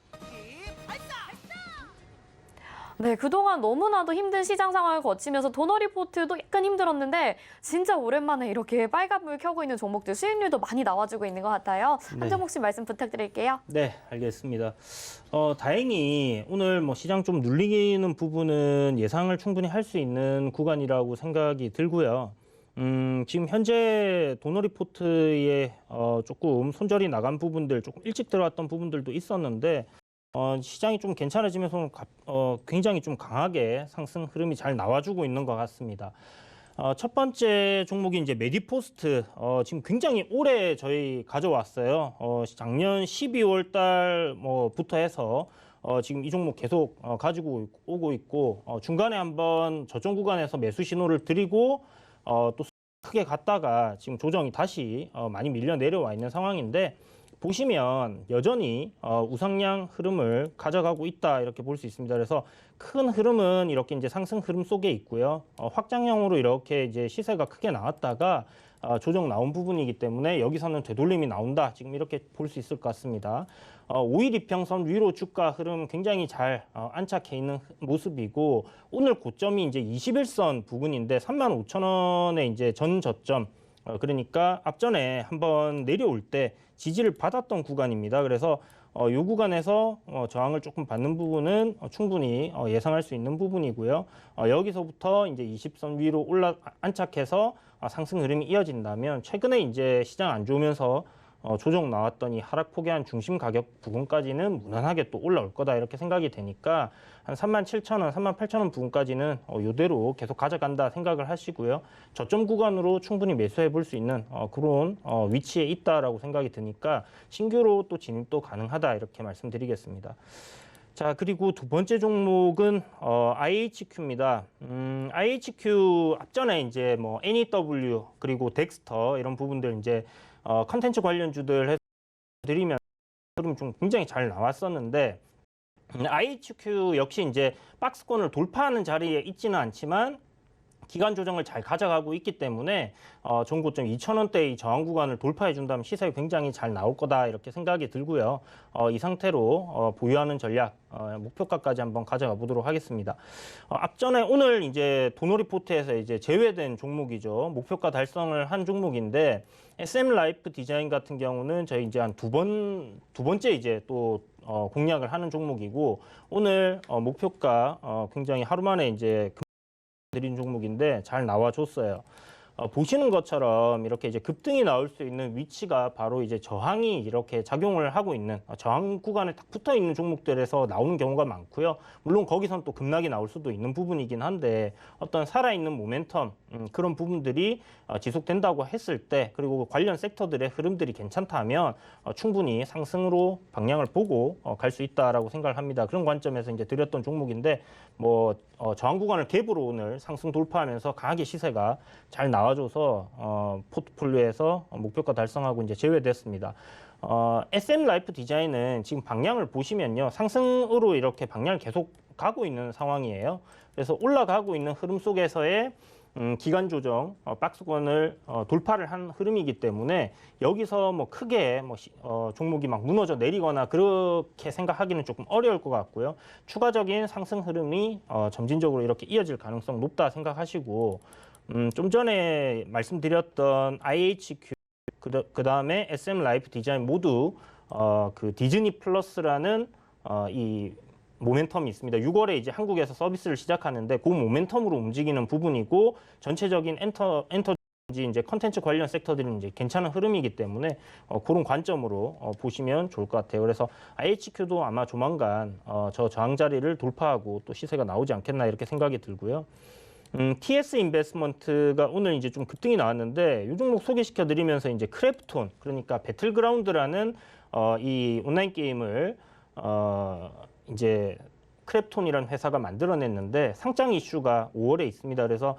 네, 그동안 너무나도 힘든 시장 상황을 거치면서 도너리포트도 약간 힘들었는데 진짜 오랜만에 이렇게 빨간불 켜고 있는 종목들 수익률도 많이 나와주고 있는 것 같아요. 네. 한정목 씨 말씀 부탁드릴게요. 네, 알겠습니다. 다행히 오늘 뭐 시장 좀 눌리는 부분은 예상을 충분히 할 수 있는 구간이라고 생각이 들고요. 지금 현재 도너리포트에 조금 손절이 나간 부분들, 조금 일찍 들어왔던 부분들도 있었는데 시장이 좀 괜찮아지면서 굉장히 좀 강하게 상승 흐름이 잘 나와주고 있는 것 같습니다. 첫 번째 종목이 이제 메디포스트, 지금 굉장히 오래 저희 가져왔어요. 작년 12월 달부터 해서 지금 이 종목 계속 가지고 오고 있고, 중간에 한번 저점 구간에서 매수 신호를 드리고 또 크게 갔다가 지금 조정이 다시 많이 밀려 내려와 있는 상황인데, 보시면 여전히 우상향 흐름을 가져가고 있다 이렇게 볼 수 있습니다. 그래서 큰 흐름은 이렇게 이제 상승 흐름 속에 있고요. 확장형으로 이렇게 이제 시세가 크게 나왔다가 조정 나온 부분이기 때문에 여기서는 되돌림이 나온다. 지금 이렇게 볼 수 있을 것 같습니다. 5일 이평선 위로 주가 흐름 굉장히 잘 안착해 있는 모습이고, 오늘 고점이 이제 21선 부근인데 35,000원의 이제 전 저점. 그러니까 앞전에 한번 내려올 때 지지를 받았던 구간입니다. 그래서 이 구간에서 저항을 조금 받는 부분은 충분히 예상할 수 있는 부분이고요. 여기서부터 이제 20선 위로 안착해서 상승 흐름이 이어진다면, 최근에 이제 시장 안 좋으면서 조정 나왔더니 하락 포기한 중심 가격 부분까지는 무난하게 또 올라올 거다 이렇게 생각이 되니까 한 37,000원, 38,000원 부분까지는 이대로 계속 가져간다 생각을 하시고요. 저점 구간으로 충분히 매수해 볼 수 있는 그런 위치에 있다라고 생각이 드니까 신규로 또 진입도 가능하다 이렇게 말씀드리겠습니다. 자, 그리고 두 번째 종목은 IHQ입니다. IHQ 앞전에 이제 뭐 NEW 그리고 덱스터 이런 부분들 이제 컨텐츠 관련주들 해서 드리면 흐름 좀 굉장히 잘 나왔었는데, IHQ 역시 이제 박스권을 돌파하는 자리에 있지는 않지만 기간 조정을 잘 가져가고 있기 때문에 전고점 2,000원대의 저항 구간을 돌파해 준다면 시세가 굉장히 잘 나올 거다 이렇게 생각이 들고요. 이 상태로 보유하는 전략 목표가까지 한번 가져가 보도록 하겠습니다. 앞전에 오늘 이제 도너리포트에서 이제 제외된 종목이죠. 목표가 달성을 한 종목인데, SM라이프 디자인 같은 경우는 저희 이제 한 두 번째 이제 또 공략을 하는 종목이고, 오늘 목표가 굉장히 하루 만에 이제 드린 종목인데 잘 나와줬어요. 보시는 것처럼 이렇게 이제 급등이 나올 수 있는 위치가 바로 이제 저항이 이렇게 작용을 하고 있는 저항 구간에 딱 붙어 있는 종목들에서 나오는 경우가 많고요. 물론 거기선 또 급락이 나올 수도 있는 부분이긴 한데, 어떤 살아있는 모멘텀 그런 부분들이 지속된다고 했을 때, 그리고 관련 섹터들의 흐름들이 괜찮다면 충분히 상승으로 방향을 보고 갈 수 있다라고 생각을 합니다. 그런 관점에서 이제 드렸던 종목인데, 뭐 저항 구간을 갭으로 오늘 상승 돌파하면서 강하게 시세가 잘 나와 나와줘서 포트폴리오에서 목표가 달성하고 이제 제외됐습니다. SM 라이프 디자인은 지금 방향을 보시면요, 상승으로 이렇게 방향을 계속 가고 있는 상황이에요. 그래서 올라가고 있는 흐름 속에서의 기간 조정, 박스권을 돌파를 한 흐름이기 때문에 여기서 뭐 크게 종목이 막 무너져 내리거나 그렇게 생각하기는 조금 어려울 것 같고요. 추가적인 상승 흐름이 점진적으로 이렇게 이어질 가능성 높다 생각하시고, 좀 전에 말씀드렸던 IHQ, 그 다음에 SM 라이프 디자인 모두 그 디즈니 플러스라는 이 모멘텀이 있습니다. 6월에 이제 한국에서 서비스를 시작하는데 그 모멘텀으로 움직이는 부분이고, 전체적인 엔터지 이제 컨텐츠 관련 섹터들은 이제 괜찮은 흐름이기 때문에 그런 관점으로 보시면 좋을 것 같아요. 그래서 IHQ도 아마 조만간 저 저항 자리를 돌파하고 또 시세가 나오지 않겠나 이렇게 생각이 들고요. TS 인베스트먼트가 오늘 이제 좀 급등이 나왔는데, 이 종목 소개시켜 드리면서 이제 크래프톤, 그러니까 배틀그라운드라는 이 온라인 게임을 이제 크래프톤이라는 회사가 만들어냈는데 상장 이슈가 5월에 있습니다. 그래서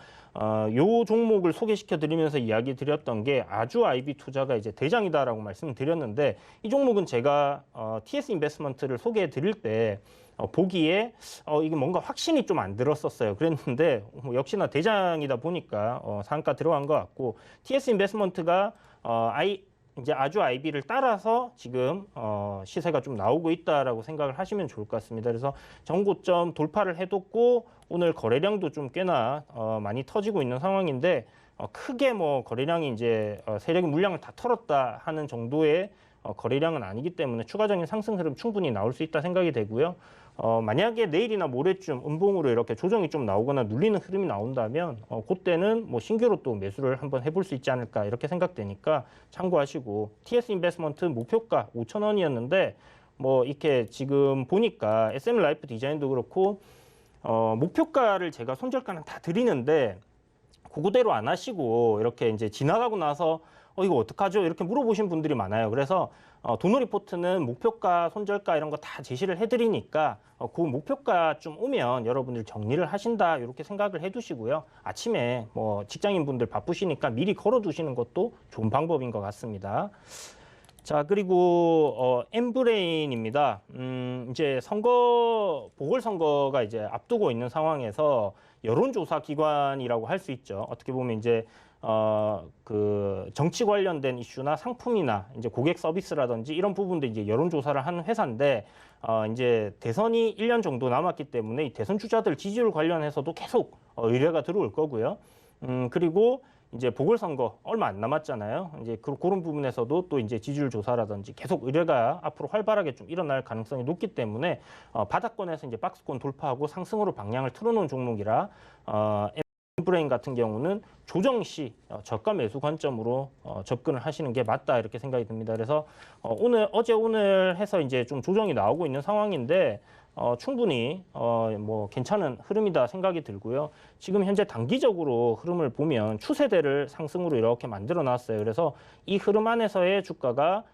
요 종목을 소개시켜 드리면서 이야기 드렸던 게 아주 IB 투자가 이제 대장이다라고 말씀드렸는데, 이 종목은 제가 TS 인베스트먼트를 소개해 드릴 때 보기에 이게 뭔가 확신이 좀 안 들었었어요. 그랬는데 역시나 대장이다 보니까 상한가 들어간 것 같고, TS 인베스트먼트가 이제 아주 IB를 따라서 지금 시세가 좀 나오고 있다라고 생각을 하시면 좋을 것 같습니다. 그래서 전고점 돌파를 해뒀고 오늘 거래량도 좀 꽤나 많이 터지고 있는 상황인데, 크게 뭐 거래량이 이제 세력이 물량을 다 털었다 하는 정도의 거래량은 아니기 때문에 추가적인 상승 흐름 충분히 나올 수 있다 생각이 되고요. 만약에 내일이나 모레쯤 음봉으로 이렇게 조정이 좀 나오거나 눌리는 흐름이 나온다면 그때는 뭐 신규로 또 매수를 한번 해볼 수 있지 않을까 이렇게 생각되니까 참고하시고, TS 인베스트먼트 목표가 5,000원이었는데 뭐 이렇게 지금 보니까 SM 라이프 디자인도 그렇고 목표가를 제가 손절가는 다 드리는데 그거대로 안 하시고 이렇게 이제 지나가고 나서 이거 어떡하죠? 이렇게 물어보신 분들이 많아요. 그래서 도노리포트는 목표가, 손절가 이런 거 다 제시를 해드리니까 그 목표가 좀 오면 여러분들 정리를 하신다 이렇게 생각을 해두시고요. 아침에 뭐 직장인분들 바쁘시니까 미리 걸어두시는 것도 좋은 방법인 것 같습니다. 자, 그리고 엠브레인입니다. 이제 보궐선거가 이제 앞두고 있는 상황에서 여론조사 기관이라고 할 수 있죠. 어떻게 보면 이제 그 정치 관련된 이슈나 상품이나 이제 고객 서비스라든지 이런 부분도 이제 여론조사를 하는 회사인데, 이제 대선이 1년 정도 남았기 때문에 이 대선 주자들 지지율 관련해서도 계속 의뢰가 들어올 거고요. 그리고 이제 보궐선거 얼마 안 남았잖아요. 이제 그런 부분에서도 또 이제 지지율 조사라든지 계속 의뢰가 앞으로 활발하게 좀 일어날 가능성이 높기 때문에 바닥권에서 이제 박스권 돌파하고 상승으로 방향을 틀어놓은 종목이라 엠브레인 같은 경우는 조정 시 저가 매수 관점으로 접근을 하시는 게 맞다 이렇게 생각이 듭니다. 그래서 오늘 해서 이제 좀 조정이 나오고 있는 상황인데 충분히 뭐 괜찮은 흐름이다 생각이 들고요. 지금 현재 단기적으로 흐름을 보면 추세대를 상승으로 이렇게 만들어 놨어요. 그래서 이 흐름 안에서의 주가가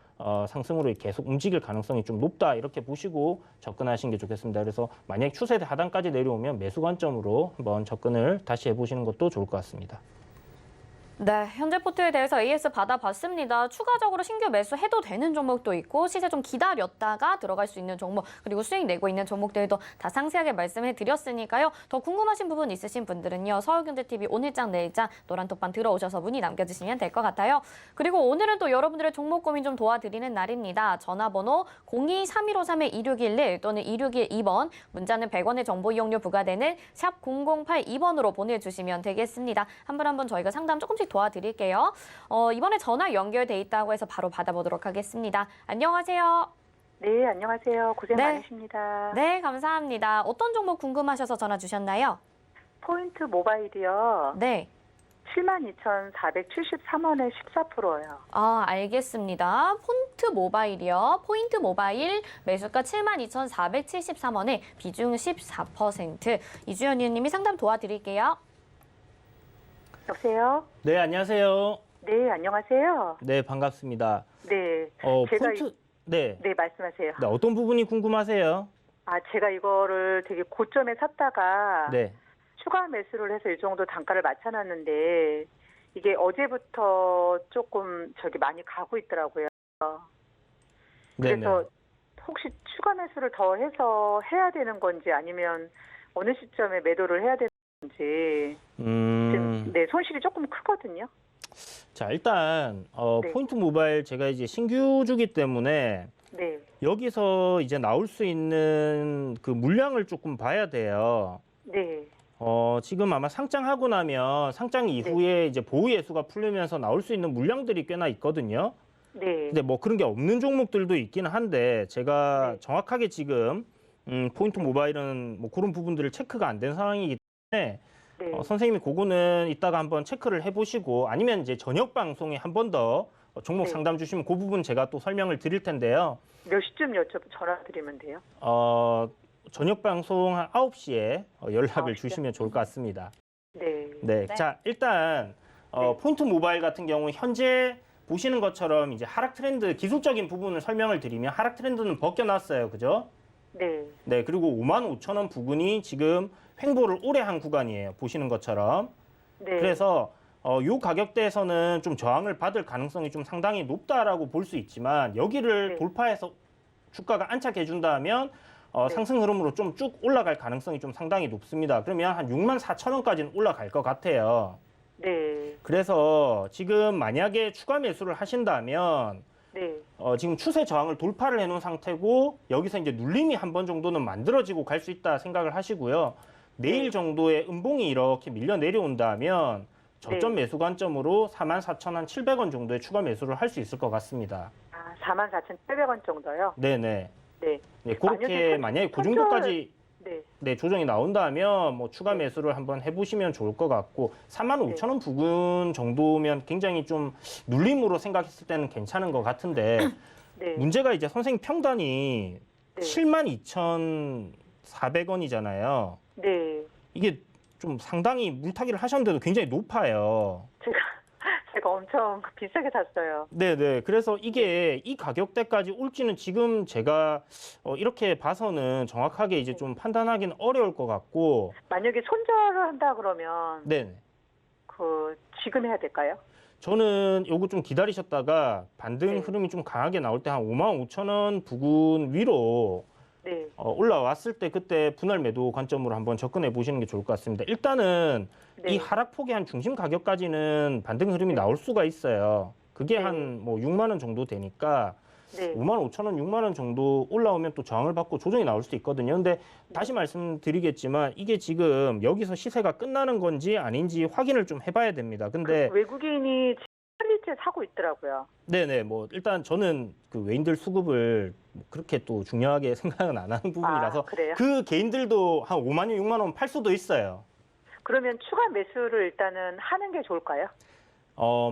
상승으로 계속 움직일 가능성이 좀 높다 이렇게 보시고 접근하시는 게 좋겠습니다. 그래서 만약 추세대 하단까지 내려오면 매수 관점으로 한번 접근을 다시 해보시는 것도 좋을 것 같습니다. 네, 현재 포트에 대해서 AS 받아봤습니다. 추가적으로 신규 매수해도 되는 종목도 있고 시세 좀 기다렸다가 들어갈 수 있는 종목, 그리고 수익 내고 있는 종목들도 다 상세하게 말씀해드렸으니까요. 더 궁금하신 부분 있으신 분들은요. 서울경제TV 오늘장 내일장 노란톡방 들어오셔서 문의 남겨주시면 될 것 같아요. 그리고 오늘은 또 여러분들의 종목 고민 좀 도와드리는 날입니다. 전화번호 02-3153-2611 또는 2612번, 문자는 100원의 정보 이용료 부과되는 샵 0082번으로 보내주시면 되겠습니다. 한 분 한 분 저희가 상담 조금씩 도와드릴게요. 이번에 전화 연결돼 있다고 해서 바로 받아보도록 하겠습니다. 안녕하세요. 네, 안녕하세요. 고생 네. 많으십니다. 네, 감사합니다. 어떤 종목 궁금하셔서 전화 주셨나요? 포인트 모바일이요. 네. 72,473원에 14%요. 알겠습니다. 포인트 모바일이요. 포인트 모바일 매수가 72,473원에 비중 14%. 이주연 의원님이 상담 도와드릴게요. 여보세요? 네, 안녕하세요. 네, 안녕하세요. 네, 반갑습니다. 네. 제가 포인트, 네. 네, 말씀하세요. 네, 어떤 부분이 궁금하세요? 제가 이거를 되게 고점에 샀다가 네. 추가 매수를 해서 이 정도 단가를 맞춰놨는데 이게 어제부터 조금 많이 가고 있더라고요. 그래서 혹시 추가 매수를 더 해서 해야 되는 건지 아니면 어느 시점에 매도를 해야 되는 건지 지금 네, 손실이 조금 크거든요. 자, 일단 네. 포인트 모바일 제가 이제 신규주기 때문에 네. 여기서 이제 나올 수 있는 그 물량을 조금 봐야 돼요. 네. 지금 아마 상장하고 나면 상장 이후에 이제 보유 예수가 풀리면서 나올 수 있는 물량들이 꽤나 있거든요. 네. 근데 뭐 그런 게 없는 종목들도 있기는 한데 제가 네. 정확하게 지금 포인트 모바일은 뭐 그런 부분들을 체크가 안 된 상황이기 때문에 네. 선생님이 그거는 이따가 한번 체크를 해보시고 아니면 이제 저녁 방송에 한 번 더 종목 네. 상담 주시면 그 부분 제가 또 설명을 드릴 텐데요. 몇 시쯤 전화 드리면 돼요? 저녁 방송 한 9시에 연락을 9시요? 주시면 좋을 것 같습니다. 네. 네. 자, 일단 네. 포인트 모바일 같은 경우 현재 보시는 것처럼 이제 하락 트렌드 기술적인 부분을 설명을 드리면 하락 트렌드는 벗겨놨어요. 그죠? 네. 네. 그리고 55,000원 부근이 지금 횡보를 오래 한 구간이에요. 보시는 것처럼. 네. 그래서 요 가격대에서는 좀 저항을 받을 가능성이 좀 상당히 높다라고 볼 수 있지만 여기를 네. 돌파해서 주가가 안착해 준다면 네. 상승 흐름으로 좀 쭉 올라갈 가능성이 좀 상당히 높습니다. 그러면 한 64,000원까지는 올라갈 것 같아요. 네. 그래서 지금 만약에 추가 매수를 하신다면 네. 지금 추세 저항을 돌파를 해놓은 상태고 여기서 이제 눌림이 한 번 정도는 만들어지고 갈 수 있다 생각을 하시고요. 내일 네. 정도의 음봉이 이렇게 밀려 내려온다면 저점 매수 관점으로 44,700원 정도의 추가 매수를 할 수 있을 것 같습니다. 아, 44,700원 정도요? 네네. 네. 네, 그렇게 만약에 그 정도까지 네. 조정이 나온다면 뭐 추가 매수를 한번 해보시면 좋을 것 같고 45,000원 부근 정도면 굉장히 좀 눌림으로 생각했을 때는 괜찮은 것 같은데 네. 문제가 이제 선생님 평단이 네. 72,400원이잖아요. 네. 이게 좀 상당히 물타기를 하셨는데도 굉장히 높아요. 제가 엄청 비싸게 샀어요. 네네. 그래서 이게 이 가격대까지 올지는 지금 제가 이렇게 봐서는 정확하게 이제 좀 판단하기는 어려울 것 같고. 만약에 손절을 한다 그러면 네네. 지금 해야 될까요? 저는 요거 좀 기다리셨다가 반등 네. 흐름이 좀 강하게 나올 때 한 55,000원 부근 위로 네. 올라왔을 때 그때 분할 매도 관점으로 한번 접근해 보시는 게 좋을 것 같습니다. 일단은 네. 이 하락폭의 한 중심 가격까지는 반등 흐름이 나올 수가 있어요. 그게 네. 한 뭐 6만 원 정도 되니까 네. 55,000원, 6만 원 정도 올라오면 또 저항을 받고 조정이 나올 수도 있거든요. 근데 다시 말씀드리겠지만 이게 지금 여기서 시세가 끝나는 건지 아닌지 확인을 좀 해봐야 됩니다. 근데 외국인이 8일째 사고 있더라고요. 네네, 뭐 일단 저는 그 외인들 수급을 그렇게 또 중요하게 생각은 안 하는 부분이라서 아, 그래요? 그 개인들도 한 5만 원, 6만 원 팔 수도 있어요. 그러면 추가 매수를 일단은 하는 게 좋을까요?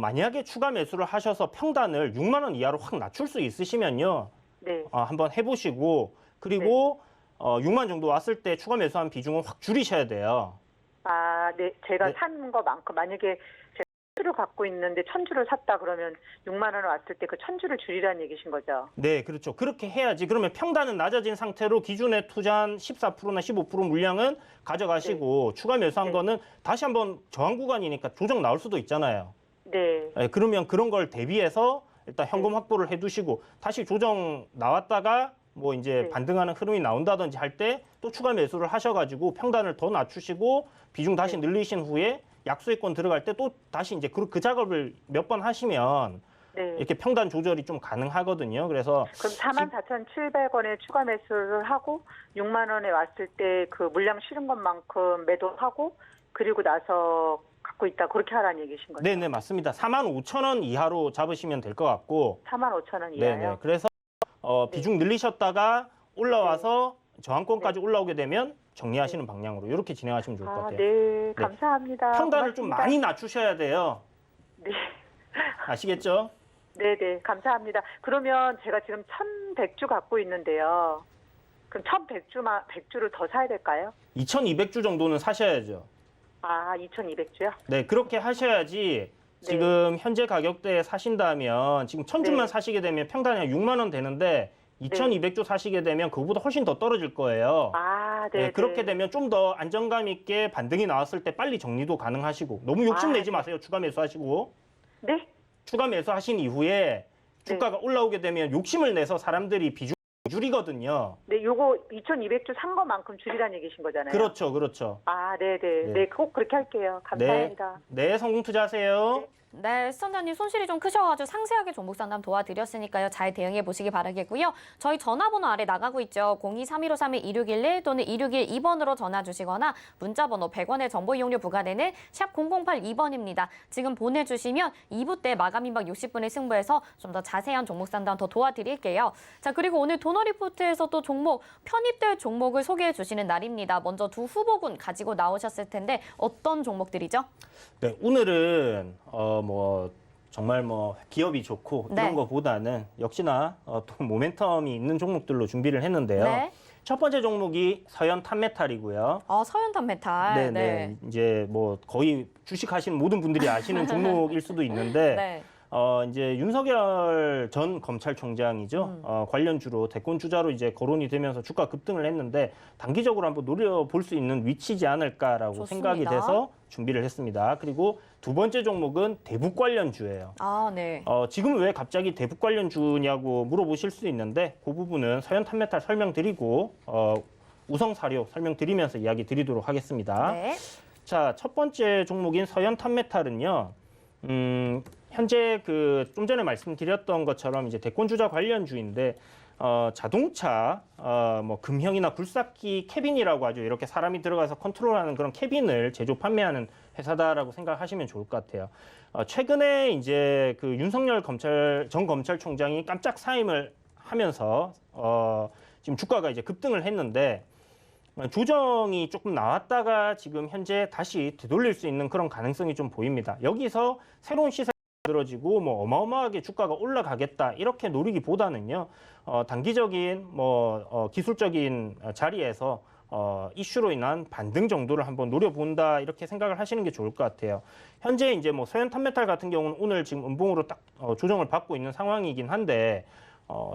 만약에 추가 매수를 하셔서 평단을 6만 원 이하로 확 낮출 수 있으시면요. 네. 한번 해보시고 그리고 6만 정도 왔을 때 추가 매수한 비중은 확 줄이셔야 돼요. 아, 네. 제가 네. 산 거만큼 만약에 제가 1,000주를 갖고 있는데 1,000주를 샀다 그러면 6만 원 왔을 때 그 1,000주를 줄이라는 얘기신 거죠? 네, 그렇죠. 그렇게 해야지. 그러면 평단은 낮아진 상태로 기존에 투자한 14%나 15% 물량은 가져가시고 추가 매수한 네. 거는 다시 한번 저항 구간이니까 조정 나올 수도 있잖아요. 네. 네, 그러면 그런 걸 대비해서 일단 현금 확보를 해두시고 다시 조정 나왔다가 뭐 이제 네. 반등하는 흐름이 나온다든지 할 때 또 추가 매수를 하셔가지고 평단을 더 낮추시고 비중 다시 네. 늘리신 후에 약수익권 들어갈 때 또 다시 이제 그 작업을 몇 번 하시면 네. 이렇게 평단 조절이 좀 가능하거든요. 그래서 그럼 44,700원에 추가 매수를 하고 6만 원에 왔을 때 그 물량 실은 것만큼 매도하고 그리고 나서 갖고 있다 그렇게 하라는 얘기신 거죠? 네네 맞습니다. 45,000원 이하로 잡으시면 될 것 같고 45,000원 네네 이하요? 그래서 비중 늘리셨다가 올라와서 저항권까지 올라오게 되면 정리하시는 방향으로 이렇게 진행하시면 좋을 것 아, 같아요. 네. 감사합니다. 평단을 좀 고맙습니다. 많이 낮추셔야 돼요. 네. 아시겠죠? 네네. 감사합니다. 그러면 제가 지금 1,100주 갖고 있는데요. 그럼 1,100주를 더 사야 될까요? 2,200주 정도는 사셔야죠. 아, 2,200주요? 네, 그렇게 하셔야지 지금 현재 가격대에 사신다면 지금 1,000주만 네. 사시게 되면 평단이 한 6만 원 되는데 2,200주 사시게 되면 그거보다 훨씬 더 떨어질 거예요. 아, 네. 네, 그렇게 되면 좀 더 안정감 있게 반등이 나왔을 때 빨리 정리도 가능하시고 너무 욕심내지 마세요. 추가 매수하시고. 네? 추가 매수하신 이후에 주가가 올라오게 되면 욕심을 내서 사람들이 비중 줄이거든요. 네, 요거 2,200주 산 것만큼 줄이라는 얘기신 거잖아요. 그렇죠, 그렇죠. 아, 네네. 네. 네, 꼭 그렇게 할게요. 감사합니다. 네, 성공 투자하세요. 네, 시청자님 손실이 좀 크셔가지고 상세하게 종목 상담 도와드렸으니까요. 잘 대응해 보시기 바라겠고요. 저희 전화번호 아래 나가고 있죠. 02-3153-2611 또는 2612번으로 전화 주시거나 문자번호 100원의 정보 이용료 부과되는 샵 0082번입니다. 지금 보내주시면 2부 때 마감 임박 60분을 승부해서 좀 더 자세한 종목 상담 더 도와드릴게요. 자, 그리고 오늘 도너리포트에서 또 종목, 편입될 종목을 소개해 주시는 날입니다. 먼저 두 후보군 가지고 나오셨을 텐데 어떤 종목들이죠? 네, 오늘은 정말 기업이 좋고 네. 이런 거보다는 역시나 또 모멘텀이 있는 종목들로 준비를 했는데요. 네. 첫 번째 종목이 서현 탄메탈이고요. 서현탄 메탈. 네. 이제 거의 주식하시는 모든 분들이 아시는 종목일 수도 있는데 네. 이제 윤석열 전 검찰총장이죠. 관련주로 대권 주자로 이제 거론이 되면서 주가 급등을 했는데 단기적으로 한번 노려볼 수 있는 위치지 않을까라고 좋습니다. 생각이 돼서 준비를 했습니다. 그리고 두 번째 종목은 대북 관련주예요. 아, 네. 지금 왜 갑자기 대북 관련주냐고 물어보실 수 있는데 그 부분은 서현 탄메탈 설명드리고 우성사료 설명드리면서 이야기 드리도록 하겠습니다. 네. 자, 첫 번째 종목인 서현 탄메탈은요. 현재 좀 전에 말씀드렸던 것처럼 이제 대권주자 관련주인데 자동차 금형이나 굴삭기 캐빈이라고 하죠. 이렇게 사람이 들어가서 컨트롤하는 그런 캐빈을 제조 판매하는 회사다라고 생각하시면 좋을 것 같아요. 최근에 이제 그 윤석열 전 검찰총장이 깜짝 사임을 하면서 지금 주가가 이제 급등을 했는데 조정이 조금 나왔다가 지금 현재 다시 되돌릴 수 있는 그런 가능성이 좀 보입니다. 여기서 새로운 시세가 만들어지고 어마어마하게 주가가 올라가겠다 이렇게 노리기보다는요. 단기적인 기술적인 자리에서 이슈로 인한 반등 정도를 한번 노려본다 이렇게 생각을 하시는 게 좋을 것 같아요. 현재 이제 서현 탄메탈 같은 경우는 오늘 지금 음봉으로 딱 조정을 받고 있는 상황이긴 한데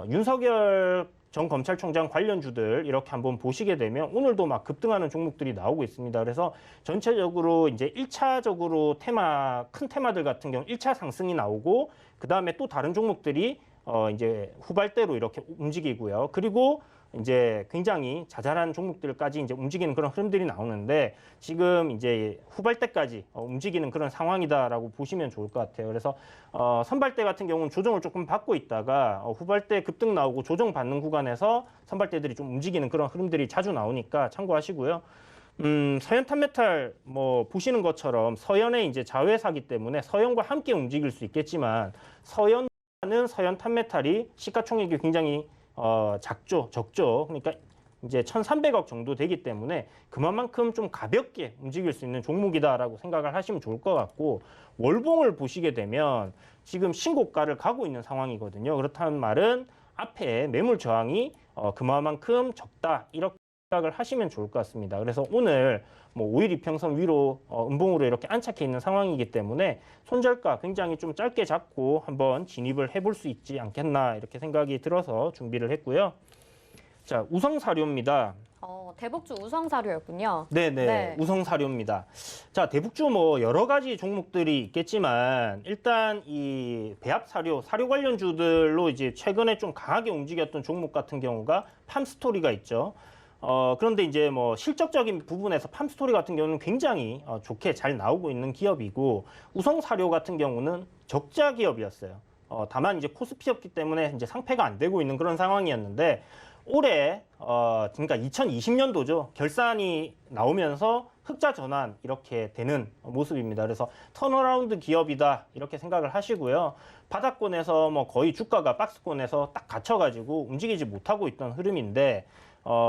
윤석열 전 검찰총장 관련주들 이렇게 한번 보시게 되면 오늘도 막 급등하는 종목들이 나오고 있습니다. 그래서 전체적으로 이제 1차적으로 큰 테마들 같은 경우 1차 상승이 나오고 그다음에 또 다른 종목들이 이제 후발대로 이렇게 움직이고요. 그리고 이제 굉장히 자잘한 종목들까지 이제 움직이는 그런 흐름들이 나오는데 지금 이제 후발대까지 움직이는 그런 상황이다라고 보시면 좋을 것 같아요. 그래서 선발대 같은 경우는 조정을 조금 받고 있다가 후발대 급등 나오고 조정 받는 구간에서 선발대들이 좀 움직이는 그런 흐름들이 자주 나오니까 참고하시고요. 서현 탄메탈 보시는 것처럼 서현의 이제 자회사기 때문에 서현과 함께 움직일 수 있겠지만 서현은 서현 탄메탈이 시가총액이 굉장히 적죠. 그러니까 이제 1,300억 정도 되기 때문에 그만큼 좀 가볍게 움직일 수 있는 종목이다라고 생각을 하시면 좋을 것 같고 월봉을 보시게 되면 지금 신고가를 가고 있는 상황이거든요. 그렇다는 말은 앞에 매물 저항이 그만큼 적다 이렇게 생각을 하시면 좋을 것 같습니다. 그래서 오늘 5일 이평선 위로 음봉으로 이렇게 안착해 있는 상황이기 때문에 손절가 굉장히 좀 짧게 잡고 한번 진입을 해볼 수 있지 않겠나 이렇게 생각이 들어서 준비를 했고요. 자, 우성사료입니다. 대북주 우성사료였군요. 네네, 네. 우성사료입니다. 자, 대북주 여러 가지 종목들이 있겠지만 일단 이 배합사료, 사료 관련주들로 이제 최근에 좀 강하게 움직였던 종목 같은 경우가 팜스토리가 있죠. 그런데 이제 실적적인 부분에서 팜스토리 같은 경우는 굉장히 좋게 잘 나오고 있는 기업이고 우성사료 같은 경우는 적자 기업이었어요. 다만 이제 코스피였기 때문에 이제 상패가 안 되고 있는 그런 상황이었는데 올해 그러니까 2020년도죠. 결산이 나오면서 흑자 전환 이렇게 되는 모습입니다. 그래서 턴어라운드 기업이다 이렇게 생각을 하시고요. 바닥권에서 거의 주가가 박스권에서 딱 갇혀가지고 움직이지 못하고 있던 흐름인데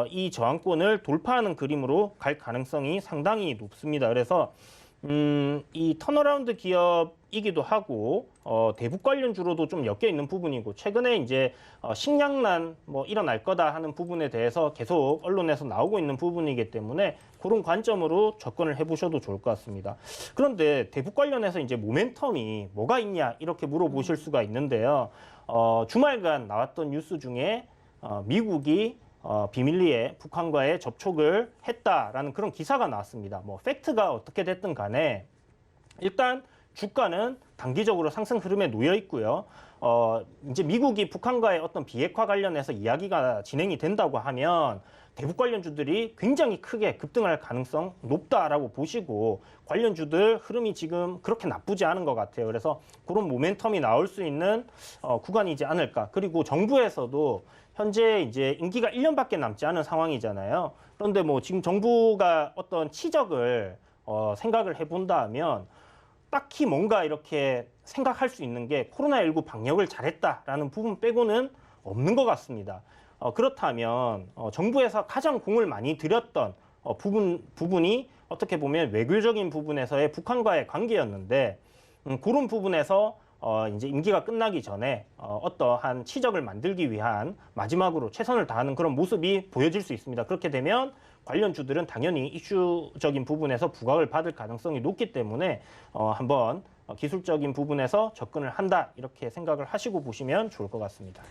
이 저항권을 돌파하는 그림으로 갈 가능성이 상당히 높습니다. 그래서 이 턴어라운드 기업이기도 하고 대북 관련주로도 좀 엮여 있는 부분이고 최근에 이제 식량난 일어날 거다 하는 부분에 대해서 계속 언론에서 나오고 있는 부분이기 때문에 그런 관점으로 접근을 해보셔도 좋을 것 같습니다. 그런데 대북 관련해서 이제 모멘텀이 뭐가 있냐 이렇게 물어보실 수가 있는데요. 주말간 나왔던 뉴스 중에 미국이 비밀리에 북한과의 접촉을 했다라는 그런 기사가 나왔습니다. 뭐 팩트가 어떻게 됐든 간에 일단 주가는 단기적으로 상승 흐름에 놓여 있고요. 이제 미국이 북한과의 어떤 비핵화 관련해서 이야기가 진행이 된다고 하면 대북 관련주들이 굉장히 크게 급등할 가능성 높다라고 보시고 관련주들 흐름이 지금 그렇게 나쁘지 않은 것 같아요. 그래서 그런 모멘텀이 나올 수 있는 구간이지 않을까. 그리고 정부에서도 현재 이제 임기가 1년밖에 남지 않은 상황이잖아요. 그런데 뭐 지금 정부가 어떤 치적을 생각을 해본다 하면 딱히 뭔가 이렇게 생각할 수 있는 게 코로나19 방역을 잘했다라는 부분 빼고는 없는 것 같습니다. 그렇다면 정부에서 가장 공을 많이 들였던 부분이 어떻게 보면 외교적인 부분에서의 북한과의 관계였는데 그런 부분에서 이제 임기가 끝나기 전에 어떠한 치적을 만들기 위한 마지막으로 최선을 다하는 그런 모습이 보여질 수 있습니다. 그렇게 되면 관련주들은 당연히 이슈적인 부분에서 부각을 받을 가능성이 높기 때문에 한번 기술적인 부분에서 접근을 한다 이렇게 생각을 하시고 보시면 좋을 것 같습니다.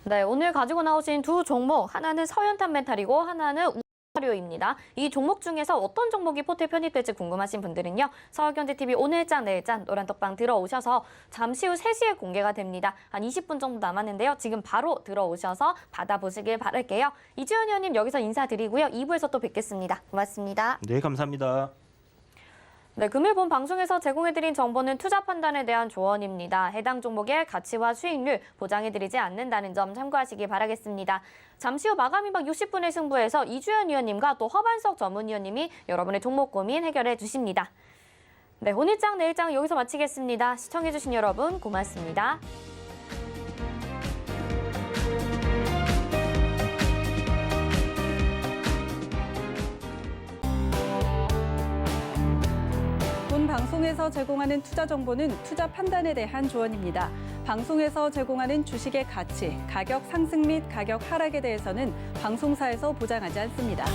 네, 오늘 가지고 나오신 두 종목, 하나는 서현탄 메탈이고 하나는 우화료입니다. 이 종목 중에서 어떤 종목이 포트에 편입될지 궁금하신 분들은요. 서울경제TV 오늘장 내일장 노란톡방 들어오셔서 잠시 후 3시에 공개가 됩니다. 한 20분 정도 남았는데요. 지금 바로 들어오셔서 받아보시길 바랄게요. 이주연 의원님 여기서 인사드리고요. 2부에서 또 뵙겠습니다. 고맙습니다. 네, 감사합니다. 네, 금일 본 방송에서 제공해드린 정보는 투자 판단에 대한 조언입니다. 해당 종목의 가치와 수익률 보장해드리지 않는다는 점 참고하시기 바라겠습니다. 잠시 후 마감이막 60분의 승부에서 이주연 위원님과 또 허반석 전문위원님이 여러분의 종목 고민 해결해 주십니다. 네, 오늘장 내일장 여기서 마치겠습니다. 시청해주신 여러분 고맙습니다. 본 방송에서 제공하는 투자 정보는 투자 판단에 대한 조언입니다. 방송에서 제공하는 주식의 가치, 가격 상승 및 가격 하락에 대해서는 방송사에서 보장하지 않습니다.